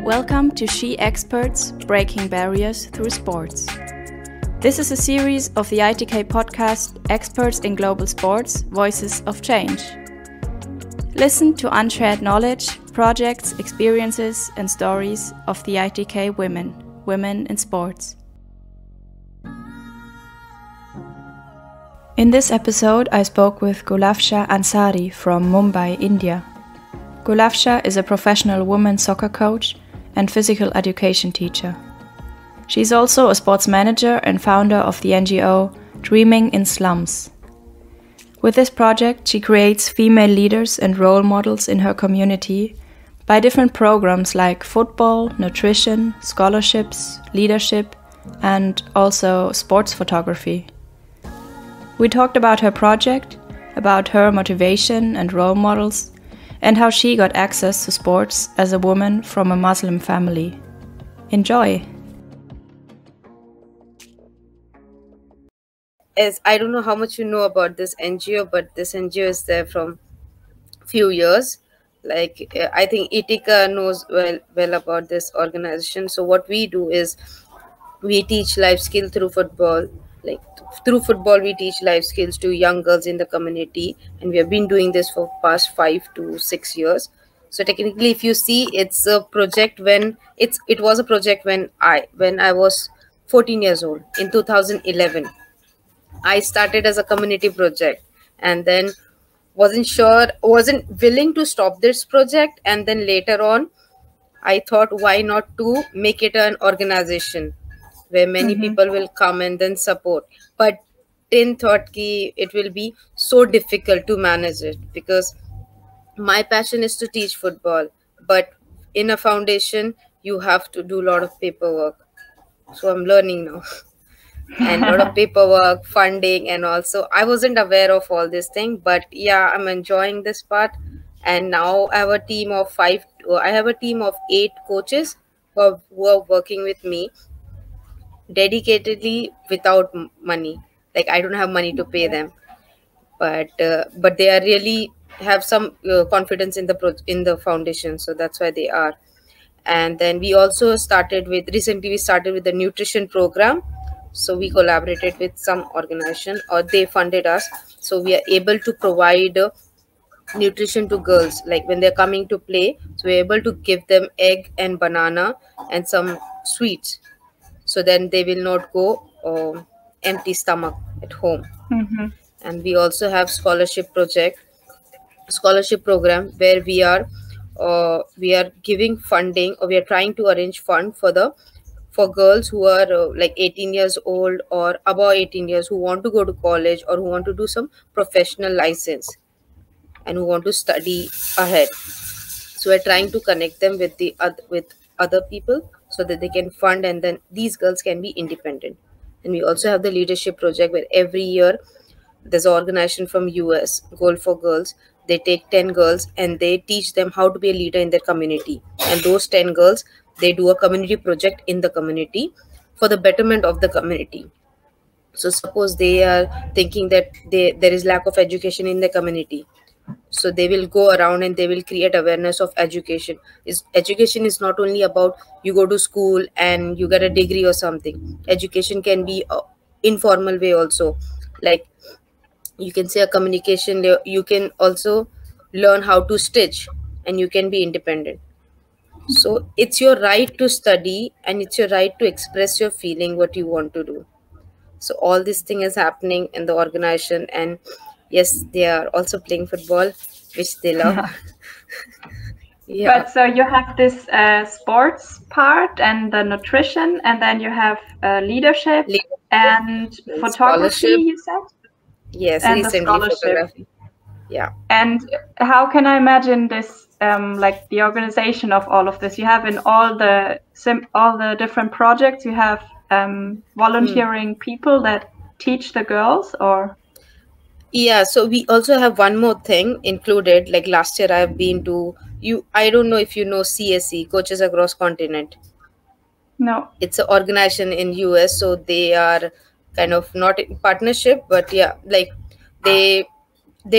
Welcome to SheExperts, Breaking Barriers Through Sports. This is a series of the ITK podcast, Experts in Global Sports, Voices of Change. Listen to unshared knowledge, projects, experiences, and stories of the ITK women in sports. In this episode, I spoke with Gulafsha Ansari from Mumbai, India. Gulafsha is a professional women's soccer coach and physical education teacher. She is also a sports manager and founder of the NGO Dreaming in Slums. With this project, she creates female leaders and role models in her community by different programs like football, nutrition, scholarships, leadership, and also sports photography. We talked about her project, about her motivation and role models, and how she got access to sports as a woman from a Muslim family. Enjoy! As I don't know how much you know about this NGO, but this NGO is there from few years. I think ITK knows well about this organization. So what we do is we teach life skill through football. Through football, we teach life skills to young girls in the community, and we have been doing this for past 5 to 6 years. So technically, if you see, it's a project it was a project when I was 14 years old in 2011. I started as a community project, and then wasn't willing to stop this project, and then later on I thought, why not to make it an organization where many people will come and then support. But then thought ki it will be so difficult to manage it, because my passion is to teach football, but in a foundation you have to do a lot of paperwork. So I'm learning now. And a lot of paperwork, funding, and also I wasn't aware of all this thing, but yeah, I'm enjoying this part. And now I have a team of 8 coaches who are working with me dedicatedly without money. Like, I don't have money to pay them, but they are really have some confidence in the foundation, so that's why they are. And then we also started with the nutrition program. So we collaborated with some organization, or they funded us, so we are able to provide nutrition to girls, like when they're coming to play. So we're able to give them egg and banana and some sweets, so then they will not go empty stomach at home. And we also have scholarship program where we are giving funding, or we are trying to arrange fund for girls who are 18 years old or above 18 years, who want to go to college or who want to do some professional license and who want to study ahead. So we're trying to connect them with other people so that they can fund, and then these girls can be independent. And we also have the leadership project, where every year there's an organization from US, Goal for Girls. They take 10 girls and they teach them how to be a leader in their community. And those 10 girls, they do a community project in the community for the betterment of the community. So suppose they are thinking that there is lack of education in the community, so they will go around and they will create awareness of education. Education is not only about you go to school and you get a degree or something. Education can be informal way also. Like, you can say a communication, you can also learn how to stitch, and you can be independent. So it's your right to study, and it's your right to express your feeling, what you want to do. So all this thing is happening in the organization. And yes, they are also playing football, which they love. Yeah. But so you have this sports part and the nutrition, and then you have leadership and photography, you said? Yes, and recently photography. Yeah. And how can I imagine this, the organization of all of this? You have in all the different projects, you have volunteering people that teach the girls, or? Yeah, so we also have one more thing included. Like last year, I've been to I don't know if you know CSE, Coaches Across Continent. No. It's an organization in US, so they are kind of not in partnership, but yeah, like they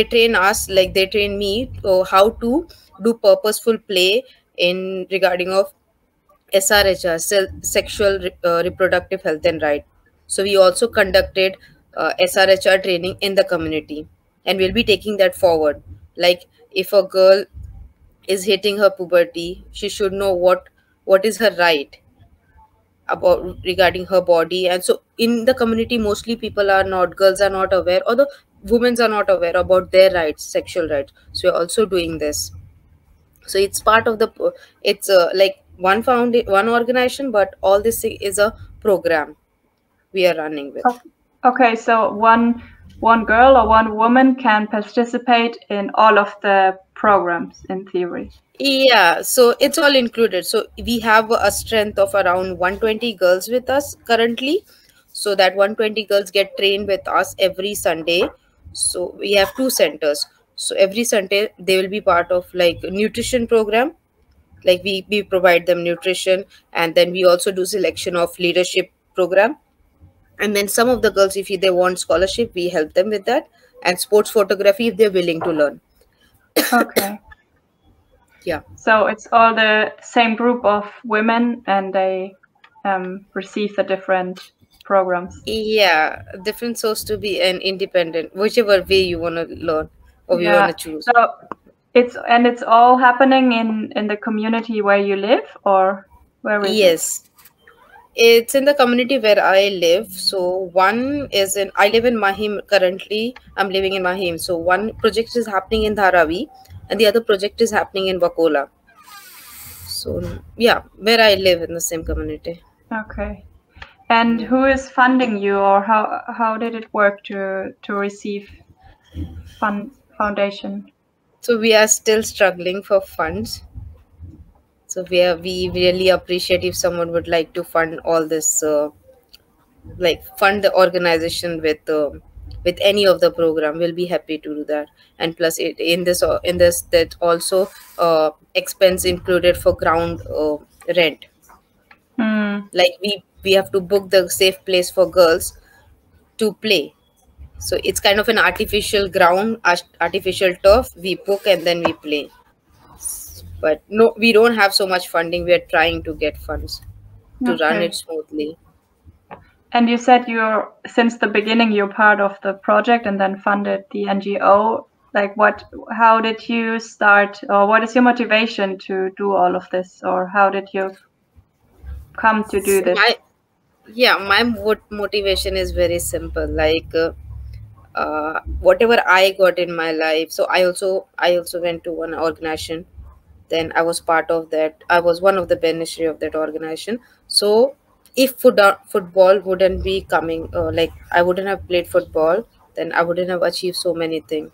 train us, like they train me how to do purposeful play in regarding of SRHR, sexual reproductive health and right. So we also conducted SRHR training in the community, and we'll be taking that forward. Like, if a girl is hitting her puberty, she should know what is her right about regarding her body. And so in the community, mostly people are not, girls are not aware, or the women are not aware about their rights, sexual rights. So we're also doing this. So it's part of the it's like one organization, but all this is a program we are running with. Okay, so one girl or one woman can participate in all of the programs in theory. Yeah, so it's all included. So we have a strength of around 120 girls with us currently. So that 120 girls get trained with us every Sunday. So we have two centers. So every Sunday they will be part of like a nutrition program. Like we provide them nutrition, and then we also do selection of leadership program. And then some of the girls, if they want scholarship, we help them with that. And sports photography if they're willing to learn. Okay. Yeah. So it's all the same group of women, and they receive the different programs. Yeah, different source to be an independent, whichever way you want to learn or you want Yeah. to choose. So it's all happening in the community where you live, or where is it? Yes, it's in the community where I live. So one is in, I live in Mahim currently. I'm living in Mahim. So one project is happening in Dharavi, and the other project is happening in Wakola. So yeah, where I live in the same community. Okay. And Yeah. who is funding you, or how did it work to receive foundation? So we are still struggling for funds. So we really appreciate if someone would like to fund all this, like fund the organization with any of the program. We'll be happy to do that. And plus, in this that also expense included for ground rent. Like we have to book the safe place for girls to play. So it's kind of an artificial ground, artificial turf. We book and then we play. But no, we don't have so much funding. We are trying to get funds to run it Okay. smoothly. And you said you're, since the beginning, you're part of the project and then funded the NGO. Like how did you start, or what is your motivation to do all of this, or how did you come to do So this? my motivation is very simple. Like whatever I got in my life. So I also went to one organization. Then I was part of that. I was one of the beneficiary of that organization. So if football wouldn't be coming, like I wouldn't have played football, then I wouldn't have achieved so many things.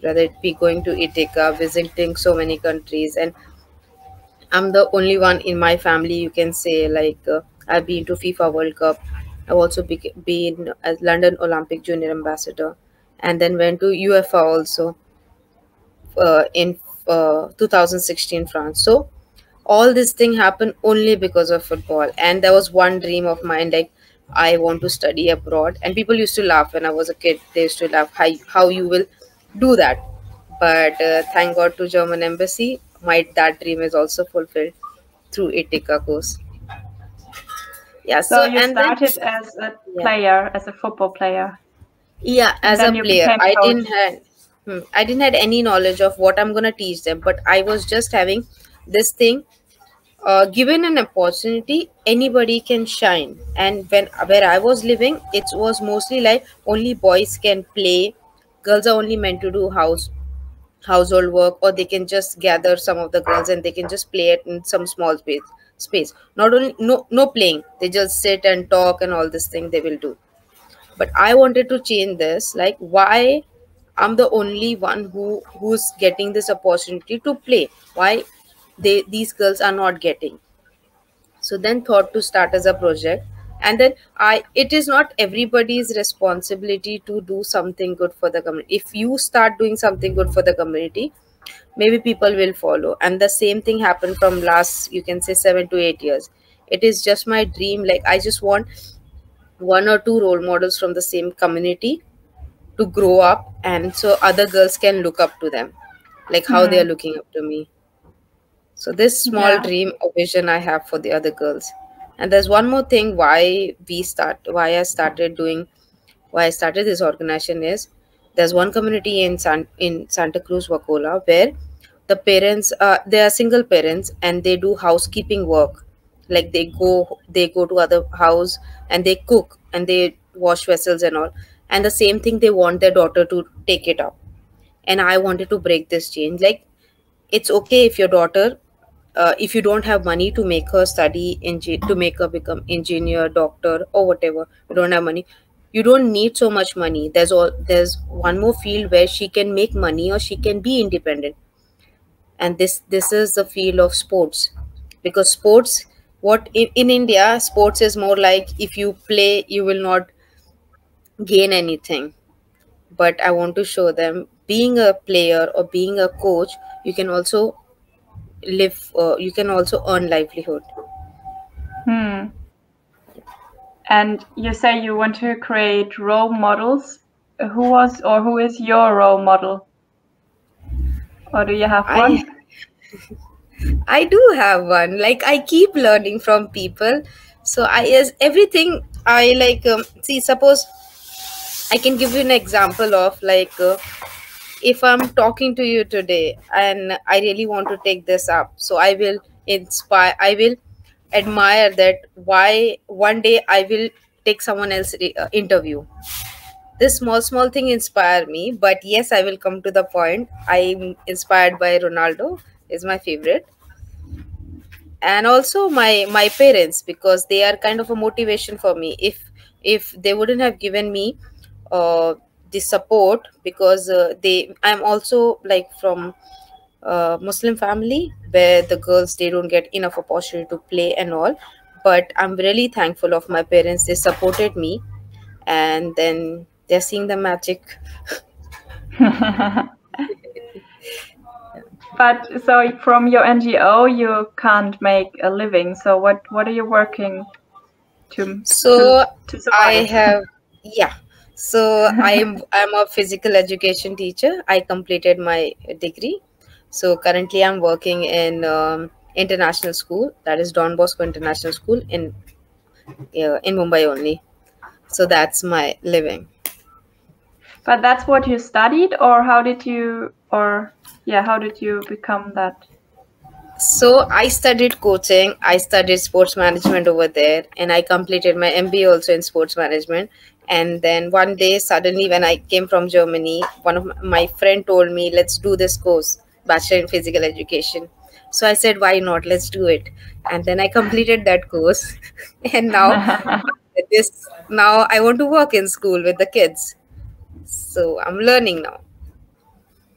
Rather it be going to ITK, visiting so many countries. And I'm the only one in my family, you can say. Like I've been to FIFA World Cup. I've also been as London Olympic Junior Ambassador, and then went to UEFA also in 2016 France. So all this thing happened only because of football. And there was one dream of mine, like I want to study abroad. And people used to laugh when I was a kid. They used to laugh, how you will do that. But thank God to German embassy, my that dream is also fulfilled through Itika course. Yeah. So So you and then started as a yeah, player, as a football player, yeah, and as a then you player, became coach. I didn't had any knowledge of what I'm gonna teach them, but I was just having this thing. Given an opportunity, anybody can shine. And when where I was living, it was mostly like only boys can play. Girls are only meant to do household work, or they can just gather some of the girls and they can just play it in some small space. Not only no playing, they just sit and talk and all this thing they will do. But I wanted to change this. Like, why I'm the only one who's getting this opportunity to play? Why these girls are not getting? So then thought to start as a project. And then I it is not everybody's responsibility to do something good for the community. If you start doing something good for the community, maybe people will follow. And the same thing happened from last, you can say, 7 to 8 years. It is just my dream. Like, I just want one or two role models from the same community to grow up, and so other girls can look up to them, like how they are looking up to me. So this small Yeah. dream or vision I have for the other girls. And there's one more thing why I started this organization is there's one community in Santa Cruz, Wacola, where the parents they are single parents and they do housekeeping work. Like they go to other house and they cook and they wash vessels and all. And the same thing they want their daughter to take it up. And I wanted to break this change. Like it's okay if your daughter if you don't have money to make her to make her become engineer, doctor, or whatever, you don't have money, you don't need so much money. There's one more field where she can make money or she can be independent. And this is the field of sports. Because sports, what in India, sports is more like if you play you will not gain anything. But I want to show them being a player or being a coach, you can also you can also earn livelihood. Hmm. And you say you want to create role models. Who was or who is your role model? Or do you have I one? I do have one. Like I keep learning from people. So I is everything I like. See, suppose I can give you an example of like if I'm talking to you today and I really want to take this up, so I will inspire. I will admire that why one day I will take someone else interview. This small thing inspire me. But yes, I will come to the point. I'm inspired by Ronaldo. Is my favorite. And also my parents, because they are kind of a motivation for me. If they wouldn't have given me uh, the support, because I'm also like from Muslim family where the girls, they don't get enough opportunity to play and all. But I'm really thankful of my parents. They supported me, and then they're seeing the magic. But so from your NGO, you can't make a living. So what are you working to So I survive? have, yeah. So I'm a physical education teacher. I completed my degree. So currently I'm working in international school, that is Don Bosco International School in Mumbai only. So that's my living. But that's what you studied, or how did you, or yeah, how did you become that? So I studied coaching, I studied sports management over there, and I completed my MBA also in sports management. And then one day, suddenly, when I came from Germany, one of my friend told me, "Let's do this course, Bachelor in Physical Education." So I said, "Why not? Let's do it." And then I completed that course, and this now I want to work in school with the kids. So I'm learning now.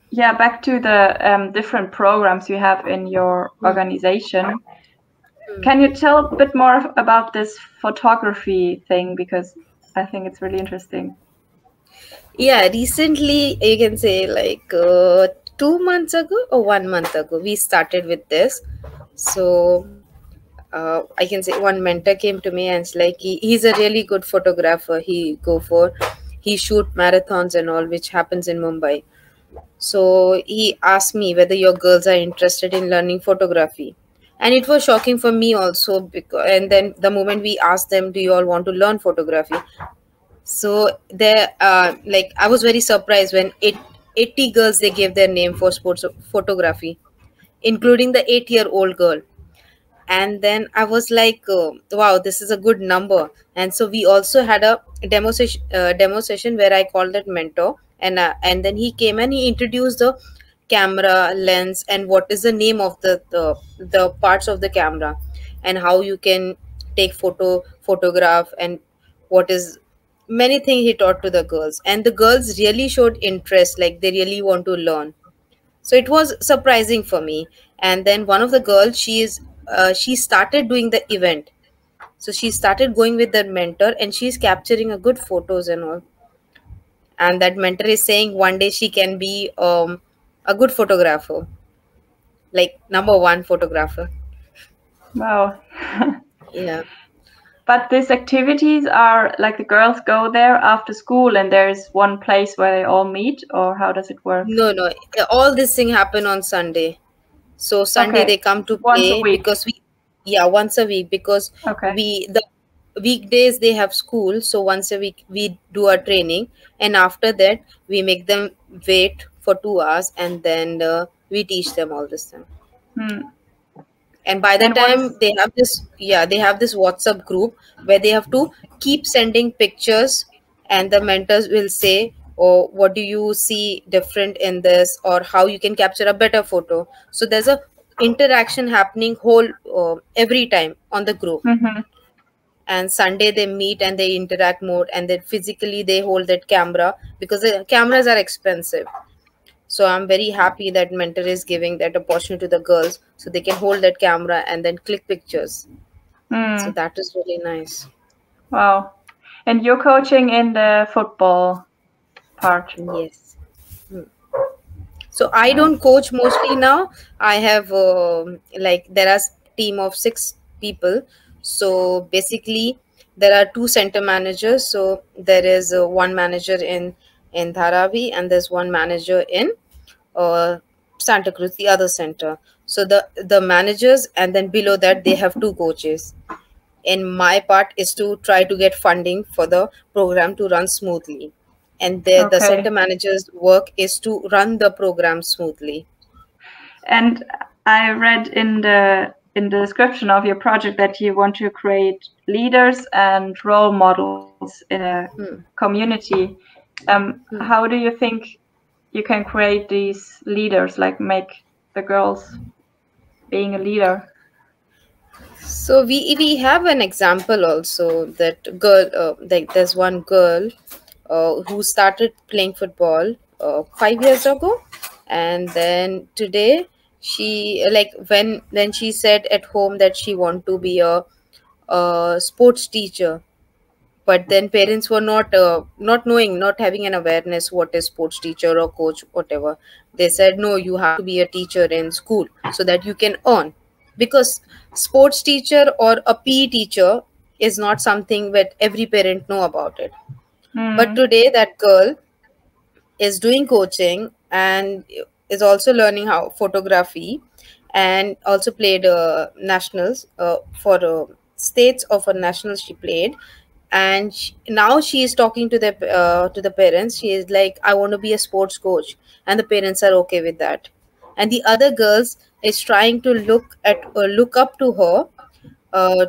Yeah, back to the different programs you have in your organization. Can you tell a bit more about this photography thing? Because I think it's really interesting. Yeah, recently you can say like 2 months ago or 1 month ago we started with this. So I can say one mentor came to me and it's like he's a really good photographer. He shoot marathons and all, which happens in Mumbai. So he asked me whether your girls are interested in learning photography. And it was shocking for me also, because and then the moment we asked them, do you all want to learn photography? So there, like I was very surprised when 80 girls they gave their name for sports photography, including the 8-year-old girl. And then I was like, wow, this is a good number. And so we also had a demo session where I called that mentor, and then he came and he introduced the camera lens and what is the name of the parts of the camera, and how you can take photograph, and what is many things he taught to the girls. And the girls really showed interest, like they really want to learn. So it was surprising for me. And then one of the girls, she started doing the event. So she started going with that mentor and she's capturing a good photos and all. And that mentor is saying one day she can be a good photographer, like number one photographer. Wow. Yeah. But these activities are like the girls go there after school and there's one place where they all meet, or how does it work? No, no, all this thing happened on Sunday. So Sunday they Okay. come to Once a play week. because yeah, once a week, because Okay. the weekdays they have school, so once a week we do our training, and after that we make them wait for 2 hours, and then we teach them all this thing. Hmm. And by the And time what's they have this WhatsApp group where they have to keep sending pictures, and the mentors will say, oh, what do you see different in this, or how you can capture a better photo. So there's a interaction happening whole every time on the group. mm-hmm. And Sunday they meet and they interact more, and then physically they hold that camera because the cameras are expensive. So I'm very happy that mentor is giving that opportunity to the girls so they can hold that camera and then click pictures. So Hmm. that is really nice. Wow. And you're coaching in the football part. Yes. So I don't Nice. coach mostly now. I have like there are team of 6 people. So basically there are 2 center managers. So there is one manager in Dharavi, and there's one manager in uh, Santa Cruz, the other center. So the managers, and then below that they have 2 coaches. And my part is to try to get funding for the program to run smoothly, and the center Okay. manager's work is to run the program smoothly. And I read in the description of your project that you want to create leaders and role models in a Hmm. community. Hmm. How do you think you can create these leaders, like make the girls being a leader? So we have an example also, that girl, like there's one girl who started playing football 5 years ago, and then today she like when she said at home that she want to be a sports teacher, but then parents were not knowing, not having an awareness what is sports teacher or coach, whatever. They said no, you have to be a teacher in school so that you can earn, because sports teacher or a PE teacher is not something that every parent know about it. But Hmm. today that girl is doing coaching and is also learning how photography, and also played nationals for states of a national she played. And now she is talking to the parents. She is like, I want to be a sports coach, and the parents are okay with that. And the other girls is trying to look up to her uh,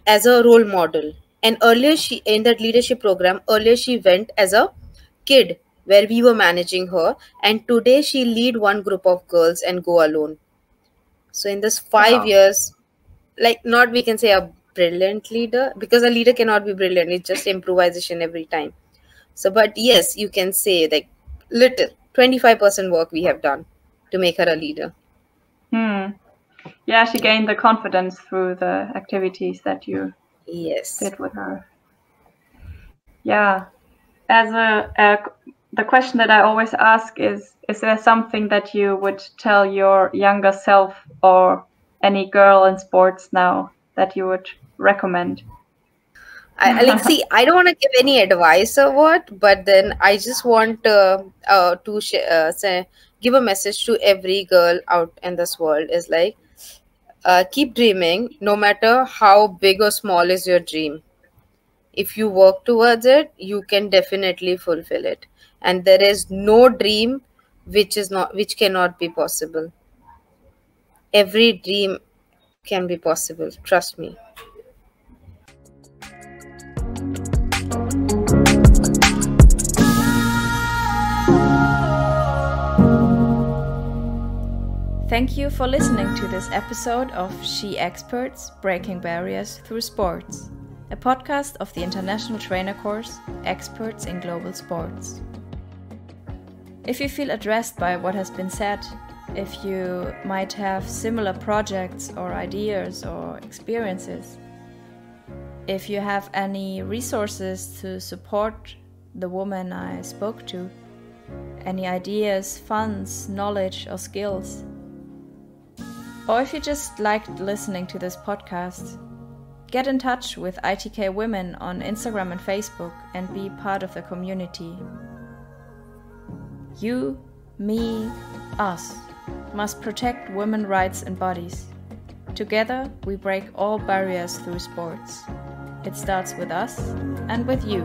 as a role model. And earlier she, in that leadership program, earlier she went as a kid where we were managing her, and today she lead one group of girls and go alone. So in this 5 Wow. years, like, not we can say a brilliant leader, because a leader cannot be brilliant, it's just improvisation every time. So but yes, you can say like little 25% work we have done to make her a leader. Hmm. Yeah, she gained the confidence through the activities that you Yes. did with her. Yeah. As the question that I always ask is there something that you would tell your younger self or any girl in sports now that you would recommend? I like, see, I don't want to give any advice or what, but then I just want to say, give a message to every girl out in this world is like, keep dreaming, no matter how big or small is your dream. If you work towards it, you can definitely fulfill it. And there is no dream which cannot be possible. Every dream can be possible. Trust me. Thank you for listening to this episode of SheExperts Breaking Barriers Through Sports, a podcast of the international trainer course Experts in Global Sports. If you feel addressed by what has been said, if you might have similar projects or ideas or experiences, if you have any resources to support the woman I spoke to, any ideas, funds, knowledge, or skills, or if you just liked listening to this podcast, get in touch with ITK Women on Instagram and Facebook and be part of the community. You, me, us. must protect women's rights and bodies. Together, we break all barriers through sports. It starts with us and with you.